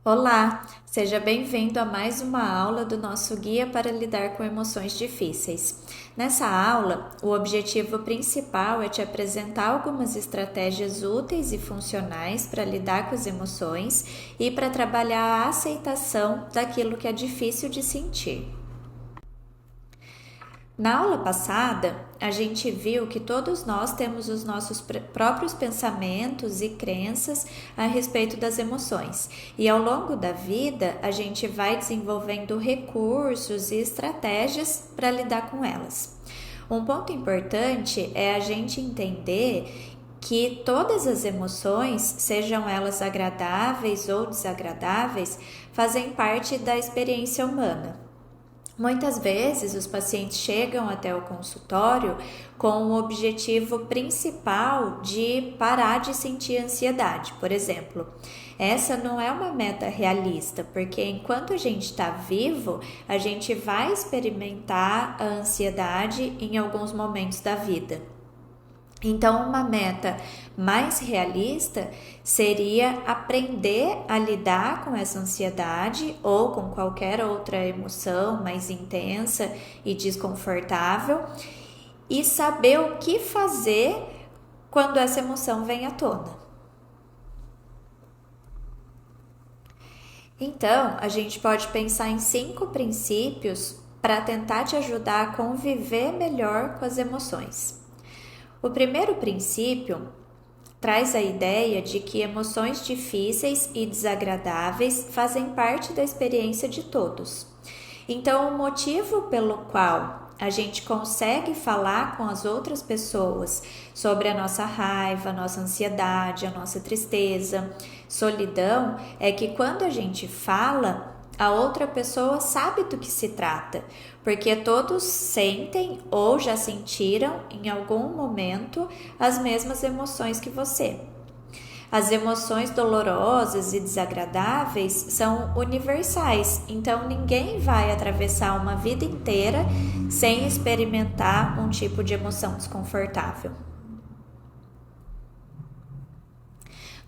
Olá, seja bem-vindo a mais uma aula do nosso Guia para Lidar com Emoções Difíceis. Nessa aula, o objetivo principal é te apresentar algumas estratégias úteis e funcionais para lidar com as emoções e para trabalhar a aceitação daquilo que é difícil de sentir. Na aula passada, a gente viu que todos nós temos os nossos próprios pensamentos e crenças a respeito das emoções, e ao longo da vida a gente vai desenvolvendo recursos e estratégias para lidar com elas. Um ponto importante é a gente entender que todas as emoções, sejam elas agradáveis ou desagradáveis, fazem parte da experiência humana. Muitas vezes os pacientes chegam até o consultório com o objetivo principal de parar de sentir ansiedade, por exemplo. Essa não é uma meta realista, porque enquanto a gente está vivo, a gente vai experimentar a ansiedade em alguns momentos da vida. Então, uma meta mais realista seria aprender a lidar com essa ansiedade ou com qualquer outra emoção mais intensa e desconfortável e saber o que fazer quando essa emoção vem à tona. Então, a gente pode pensar em 5 princípios para tentar te ajudar a conviver melhor com as emoções. O primeiro princípio traz a ideia de que emoções difíceis e desagradáveis fazem parte da experiência de todos. Então, o motivo pelo qual a gente consegue falar com as outras pessoas sobre a nossa raiva, a nossa ansiedade, a nossa tristeza, solidão, é que quando a gente fala, a outra pessoa sabe do que se trata, porque todos sentem ou já sentiram em algum momento as mesmas emoções que você. As emoções dolorosas e desagradáveis são universais, então ninguém vai atravessar uma vida inteira sem experimentar um tipo de emoção desconfortável.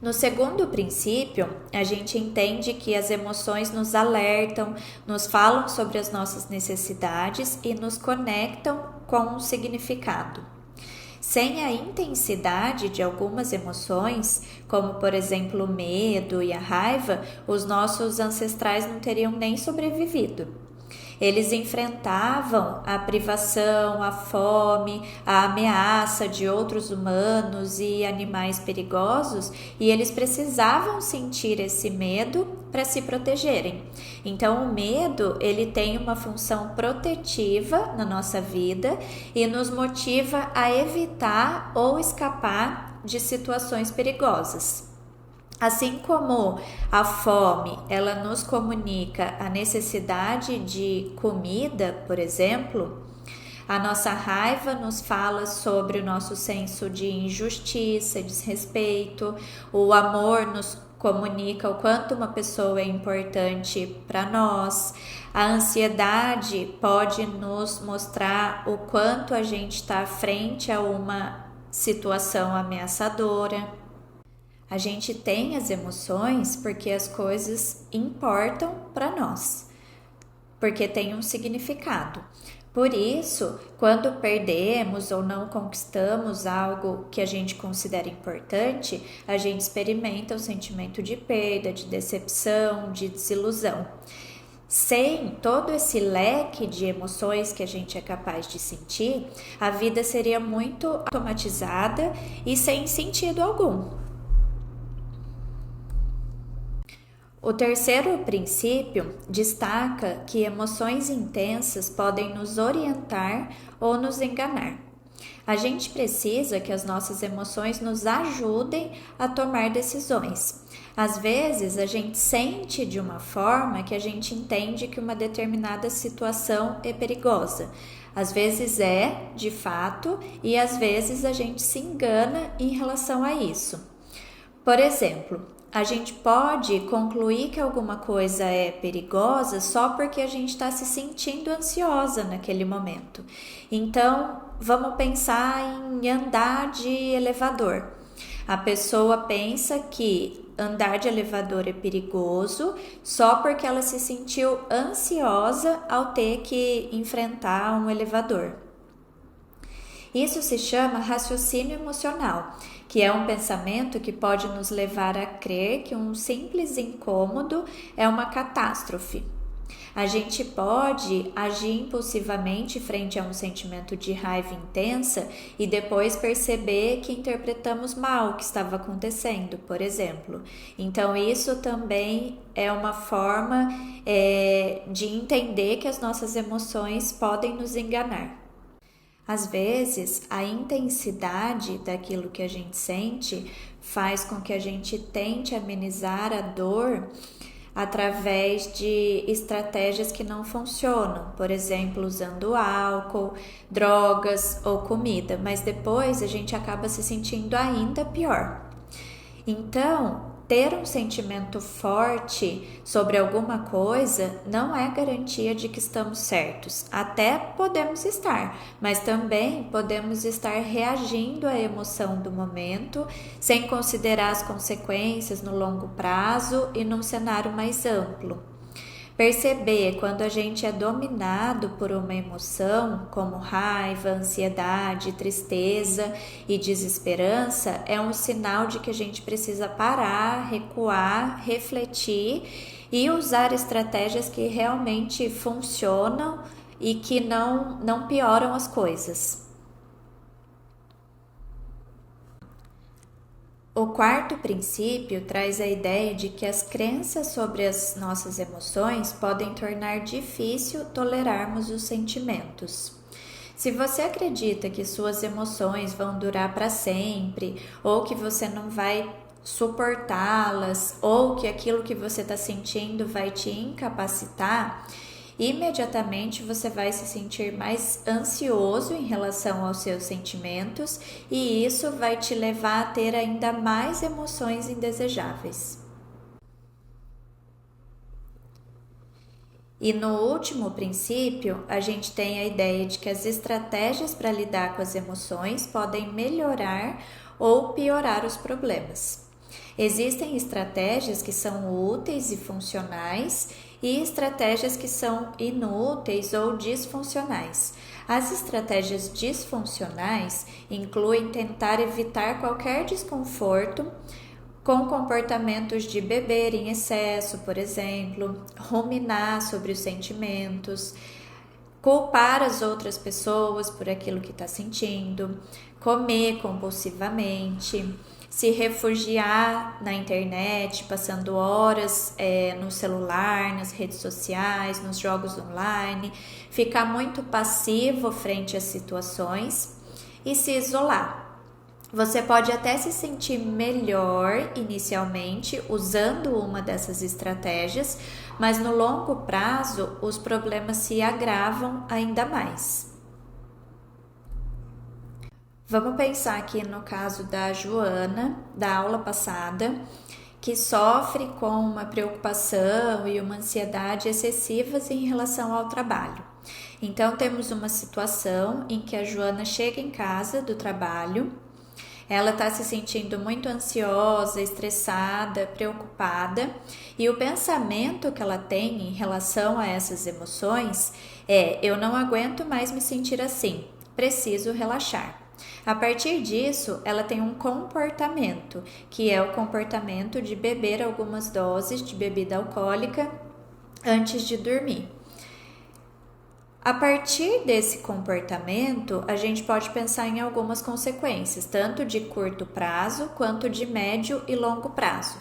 No segundo princípio, a gente entende que as emoções nos alertam, nos falam sobre as nossas necessidades e nos conectam com um significado. Sem a intensidade de algumas emoções, como por exemplo o medo e a raiva, os nossos ancestrais não teriam nem sobrevivido. Eles enfrentavam a privação, a fome, a ameaça de outros humanos e animais perigosos e eles precisavam sentir esse medo para se protegerem. Então, o medo ele tem uma função protetiva na nossa vida e nos motiva a evitar ou escapar de situações perigosas. Assim como a fome, ela nos comunica a necessidade de comida, por exemplo, a nossa raiva nos fala sobre o nosso senso de injustiça, desrespeito, o amor nos comunica o quanto uma pessoa é importante para nós, a ansiedade pode nos mostrar o quanto a gente está frente a uma situação ameaçadora. A gente tem as emoções porque as coisas importam para nós, porque tem um significado. Por isso, quando perdemos ou não conquistamos algo que a gente considera importante, a gente experimenta o sentimento de perda, de decepção, de desilusão. Sem todo esse leque de emoções que a gente é capaz de sentir, a vida seria muito automatizada e sem sentido algum. O terceiro princípio destaca que emoções intensas podem nos orientar ou nos enganar. A gente precisa que as nossas emoções nos ajudem a tomar decisões. Às vezes, a gente sente de uma forma que a gente entende que uma determinada situação é perigosa. Às vezes é, de fato, e às vezes a gente se engana em relação a isso. Por exemplo, a gente pode concluir que alguma coisa é perigosa só porque a gente está se sentindo ansiosa naquele momento. Então, vamos pensar em andar de elevador. A pessoa pensa que andar de elevador é perigoso só porque ela se sentiu ansiosa ao ter que enfrentar um elevador. Isso se chama raciocínio emocional, que é um pensamento que pode nos levar a crer que um simples incômodo é uma catástrofe. A gente pode agir impulsivamente frente a um sentimento de raiva intensa e depois perceber que interpretamos mal o que estava acontecendo, por exemplo. Então, isso também é uma forma de entender que as nossas emoções podem nos enganar. Às vezes, a intensidade daquilo que a gente sente faz com que a gente tente amenizar a dor através de estratégias que não funcionam, por exemplo, usando álcool, drogas ou comida, mas depois a gente acaba se sentindo ainda pior. Então, ter um sentimento forte sobre alguma coisa não é garantia de que estamos certos. Até podemos estar, mas também podemos estar reagindo à emoção do momento, sem considerar as consequências no longo prazo e num cenário mais amplo. Perceber quando a gente é dominado por uma emoção, como raiva, ansiedade, tristeza e desesperança, é um sinal de que a gente precisa parar, recuar, refletir e usar estratégias que realmente funcionam e que não pioram as coisas. O quarto princípio traz a ideia de que as crenças sobre as nossas emoções podem tornar difícil tolerarmos os sentimentos. Se você acredita que suas emoções vão durar para sempre, ou que você não vai suportá-las, ou que aquilo que você está sentindo vai te incapacitar, imediatamente você vai se sentir mais ansioso em relação aos seus sentimentos e isso vai te levar a ter ainda mais emoções indesejáveis. E no último princípio, a gente tem a ideia de que as estratégias para lidar com as emoções podem melhorar ou piorar os problemas. Existem estratégias que são úteis e funcionais e estratégias que são inúteis ou disfuncionais. As estratégias disfuncionais incluem tentar evitar qualquer desconforto com comportamentos de beber em excesso, por exemplo, ruminar sobre os sentimentos, culpar as outras pessoas por aquilo que está sentindo, comer compulsivamente, se refugiar na internet, passando horas no celular, nas redes sociais, nos jogos online, ficar muito passivo frente às situações e se isolar. Você pode até se sentir melhor inicialmente usando uma dessas estratégias, mas no longo prazo os problemas se agravam ainda mais. Vamos pensar aqui no caso da Joana, da aula passada, que sofre com uma preocupação e uma ansiedade excessivas em relação ao trabalho. Então, temos uma situação em que a Joana chega em casa do trabalho, ela está se sentindo muito ansiosa, estressada, preocupada, e o pensamento que ela tem em relação a essas emoções é: eu não aguento mais me sentir assim, preciso relaxar. A partir disso, ela tem um comportamento, que é o comportamento de beber algumas doses de bebida alcoólica antes de dormir. A partir desse comportamento, a gente pode pensar em algumas consequências, tanto de curto prazo quanto de médio e longo prazo.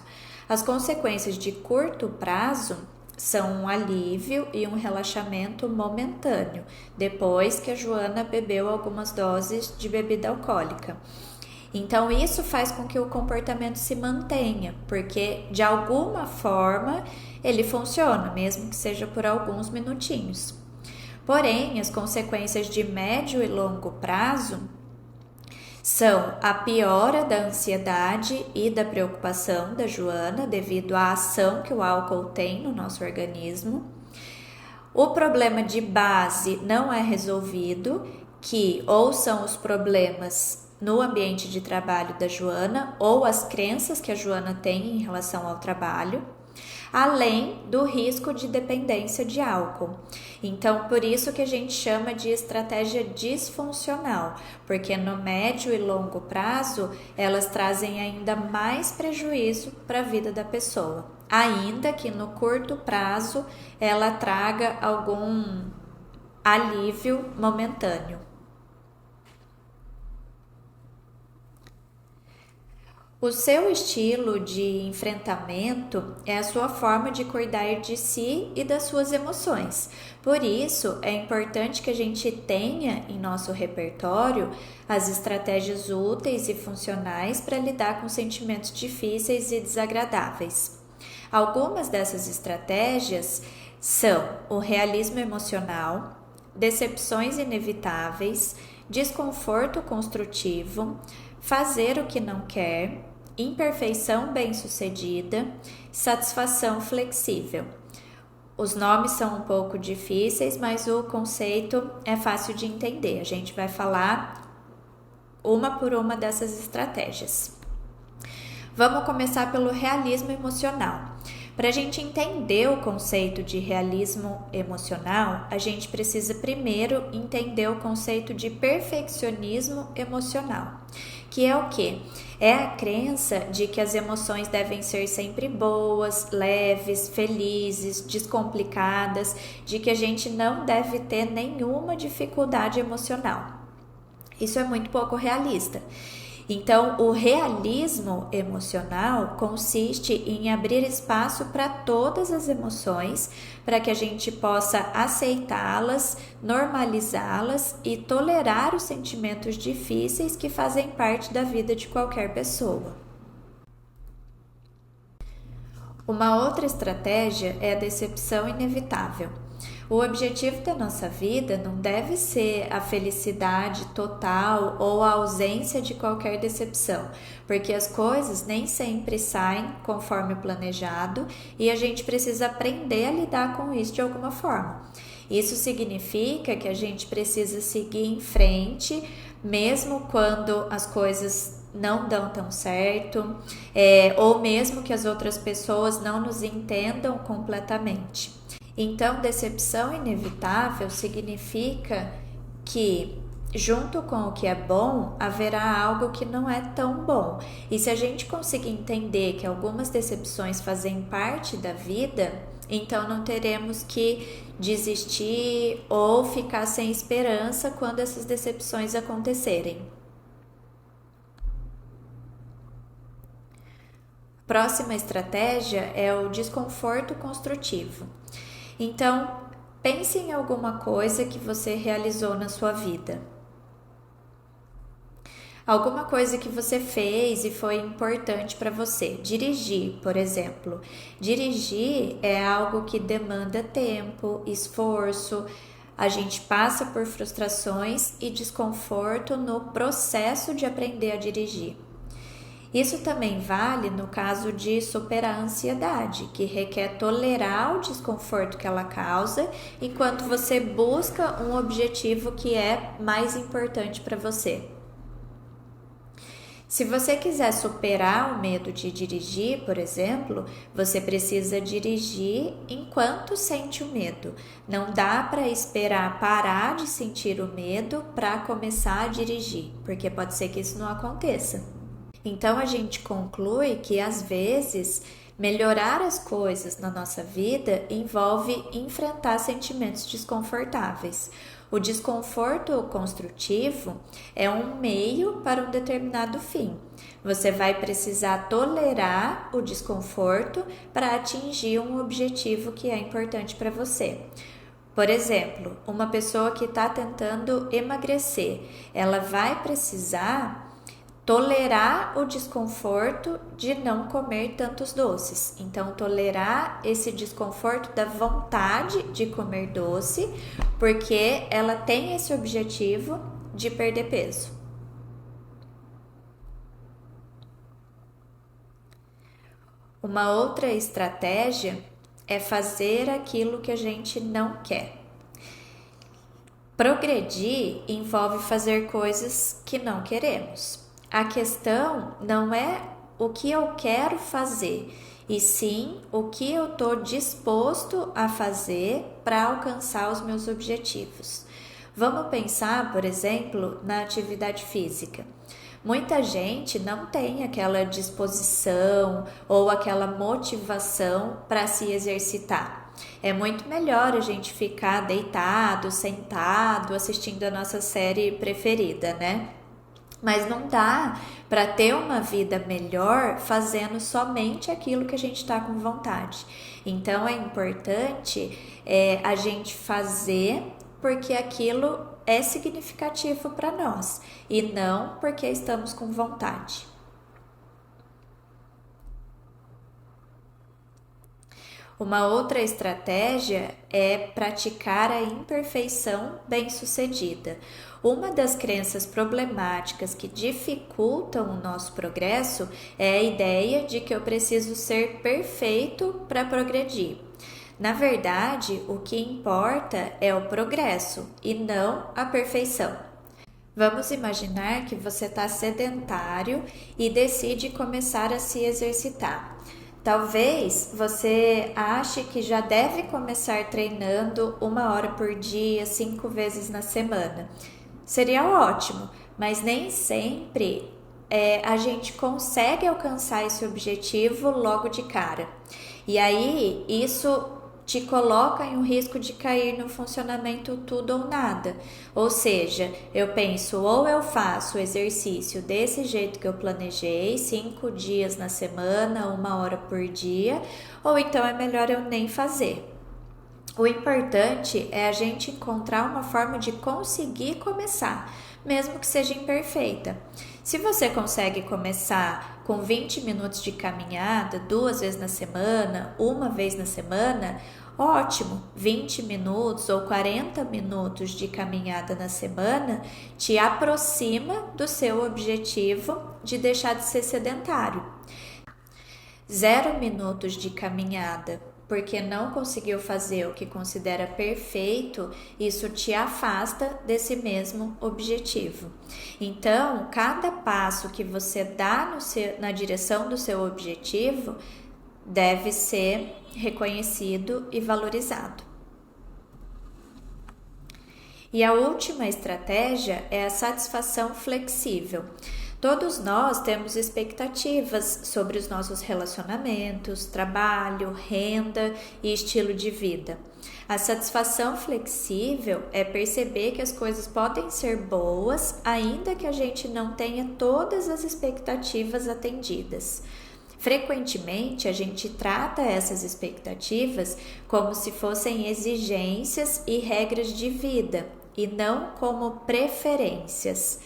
As consequências de curto prazo são um alívio e um relaxamento momentâneo, depois que a Joana bebeu algumas doses de bebida alcoólica. Então, isso faz com que o comportamento se mantenha, porque de alguma forma ele funciona, mesmo que seja por alguns minutinhos. Porém, as consequências de médio e longo prazo são a piora da ansiedade e da preocupação da Joana devido à ação que o álcool tem no nosso organismo. O problema de base não é resolvido, que ou são os problemas no ambiente de trabalho da Joana ou as crenças que a Joana tem em relação ao trabalho, além do risco de dependência de álcool. Então, por isso que a gente chama de estratégia disfuncional, porque no médio e longo prazo elas trazem ainda mais prejuízo para a vida da pessoa, ainda que no curto prazo ela traga algum alívio momentâneo. O seu estilo de enfrentamento é a sua forma de cuidar de si e das suas emoções. Por isso, é importante que a gente tenha em nosso repertório as estratégias úteis e funcionais para lidar com sentimentos difíceis e desagradáveis. Algumas dessas estratégias são o realismo emocional, decepções inevitáveis, desconforto construtivo, fazer o que não quer, imperfeição bem-sucedida, satisfação flexível. Os nomes são um pouco difíceis, mas o conceito é fácil de entender. A gente vai falar uma por uma dessas estratégias. Vamos começar pelo realismo emocional. Para a gente entender o conceito de realismo emocional, a gente precisa primeiro entender o conceito de perfeccionismo emocional, que é o quê? É a crença de que as emoções devem ser sempre boas, leves, felizes, descomplicadas, de que a gente não deve ter nenhuma dificuldade emocional. Isso é muito pouco realista. Então, o realismo emocional consiste em abrir espaço para todas as emoções, para que a gente possa aceitá-las, normalizá-las e tolerar os sentimentos difíceis que fazem parte da vida de qualquer pessoa. Uma outra estratégia é a decepção inevitável. O objetivo da nossa vida não deve ser a felicidade total ou a ausência de qualquer decepção, porque as coisas nem sempre saem conforme planejado e a gente precisa aprender a lidar com isso de alguma forma. Isso significa que a gente precisa seguir em frente, mesmo quando as coisas não dão tão certo, ou mesmo que as outras pessoas não nos entendam completamente. Então, decepção inevitável significa que, junto com o que é bom, haverá algo que não é tão bom. E se a gente conseguir entender que algumas decepções fazem parte da vida, então não teremos que desistir ou ficar sem esperança quando essas decepções acontecerem. Próxima estratégia é o desconforto construtivo. Então, pense em alguma coisa que você realizou na sua vida. Alguma coisa que você fez e foi importante para você. Dirigir, por exemplo. Dirigir é algo que demanda tempo, esforço. A gente passa por frustrações e desconforto no processo de aprender a dirigir. Isso também vale no caso de superar a ansiedade, que requer tolerar o desconforto que ela causa, enquanto você busca um objetivo que é mais importante para você. Se você quiser superar o medo de dirigir, por exemplo, você precisa dirigir enquanto sente o medo. Não dá para esperar parar de sentir o medo para começar a dirigir, porque pode ser que isso não aconteça. Então, a gente conclui que, às vezes, melhorar as coisas na nossa vida envolve enfrentar sentimentos desconfortáveis. O desconforto construtivo é um meio para um determinado fim. Você vai precisar tolerar o desconforto para atingir um objetivo que é importante para você. Por exemplo, uma pessoa que está tentando emagrecer, ela vai precisar tolerar o desconforto de não comer tantos doces. Então, tolerar esse desconforto da vontade de comer doce, porque ela tem esse objetivo de perder peso. Uma outra estratégia é fazer aquilo que a gente não quer. Progredir envolve fazer coisas que não queremos. A questão não é o que eu quero fazer, e sim o que eu estou disposto a fazer para alcançar os meus objetivos. Vamos pensar, por exemplo, na atividade física. Muita gente não tem aquela disposição ou aquela motivação para se exercitar. É muito melhor a gente ficar deitado, sentado, assistindo a nossa série preferida, né? Mas não dá para ter uma vida melhor fazendo somente aquilo que a gente está com vontade. Então é importante a gente fazer porque aquilo é significativo para nós e não porque estamos com vontade. Uma outra estratégia é praticar a imperfeição bem-sucedida. Uma das crenças problemáticas que dificultam o nosso progresso é a ideia de que eu preciso ser perfeito para progredir. Na verdade, o que importa é o progresso e não a perfeição. Vamos imaginar que você está sedentário e decide começar a se exercitar. Talvez você ache que já deve começar treinando 1 hora por dia, 5 vezes na semana. Seria ótimo, mas nem sempre a gente consegue alcançar esse objetivo logo de cara. E aí, isso te coloca em um risco de cair no funcionamento tudo ou nada. Ou seja, eu penso, ou eu faço o exercício desse jeito que eu planejei, 5 dias na semana, 1 hora por dia, ou então é melhor eu nem fazer. O importante é a gente encontrar uma forma de conseguir começar, mesmo que seja imperfeita. Se você consegue começar com 20 minutos de caminhada 2 vezes na semana, 1 vez na semana, ótimo! 20 minutos ou 40 minutos de caminhada na semana te aproxima do seu objetivo de deixar de ser sedentário. 0 minutos de caminhada porque não conseguiu fazer o que considera perfeito, isso te afasta desse mesmo objetivo. Então, cada passo que você dá na direção do seu objetivo deve ser reconhecido e valorizado. E a última estratégia é a satisfação flexível. Todos nós temos expectativas sobre os nossos relacionamentos, trabalho, renda e estilo de vida. A satisfação flexível é perceber que as coisas podem ser boas, ainda que a gente não tenha todas as expectativas atendidas. Frequentemente, a gente trata essas expectativas como se fossem exigências e regras de vida, e não como preferências.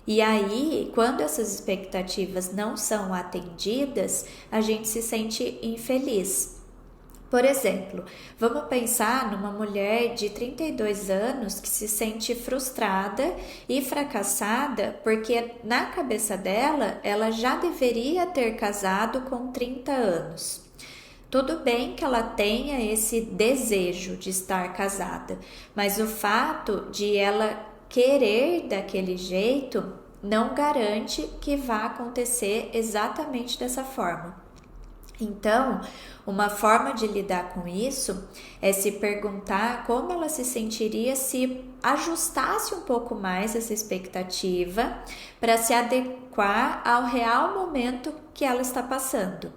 E aí, quando essas expectativas não são atendidas, a gente se sente infeliz. Por exemplo, vamos pensar numa mulher de 32 anos que se sente frustrada e fracassada porque na cabeça dela, ela já deveria ter casado com 30 anos. Tudo bem que ela tenha esse desejo de estar casada, mas o fato de ela querer daquele jeito não garante que vá acontecer exatamente dessa forma. Então, uma forma de lidar com isso é se perguntar como ela se sentiria se ajustasse um pouco mais essa expectativa para se adequar ao real momento que ela está passando.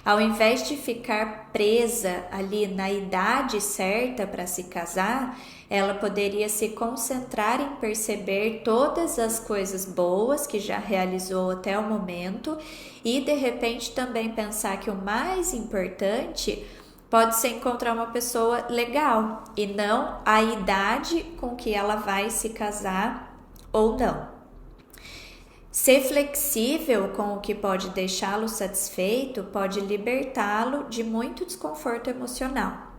Ao invés de ficar presa ali na idade certa para se casar, ela poderia se concentrar em perceber todas as coisas boas que já realizou até o momento e, de repente, também pensar que o mais importante pode ser encontrar uma pessoa legal e não a idade com que ela vai se casar ou não. Ser flexível com o que pode deixá-lo satisfeito pode libertá-lo de muito desconforto emocional.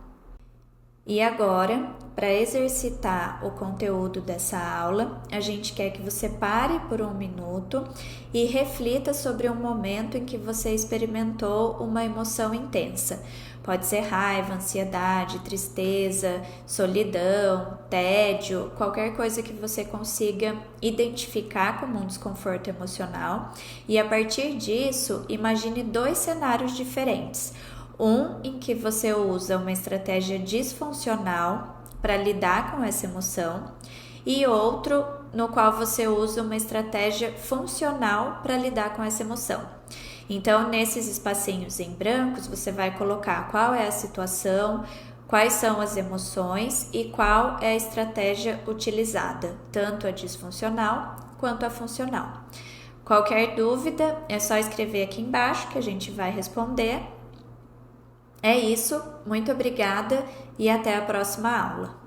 E agora, para exercitar o conteúdo dessa aula, a gente quer que você pare por 1 minuto e reflita sobre um momento em que você experimentou uma emoção intensa. Pode ser raiva, ansiedade, tristeza, solidão, tédio, qualquer coisa que você consiga identificar como um desconforto emocional. E a partir disso, imagine 2 cenários diferentes. Um em que você usa uma estratégia disfuncional para lidar com essa emoção e outro no qual você usa uma estratégia funcional para lidar com essa emoção. Então, nesses espacinhos em brancos, você vai colocar qual é a situação, quais são as emoções e qual é a estratégia utilizada, tanto a disfuncional quanto a funcional. Qualquer dúvida, é só escrever aqui embaixo que a gente vai responder. É isso, muito obrigada e até a próxima aula.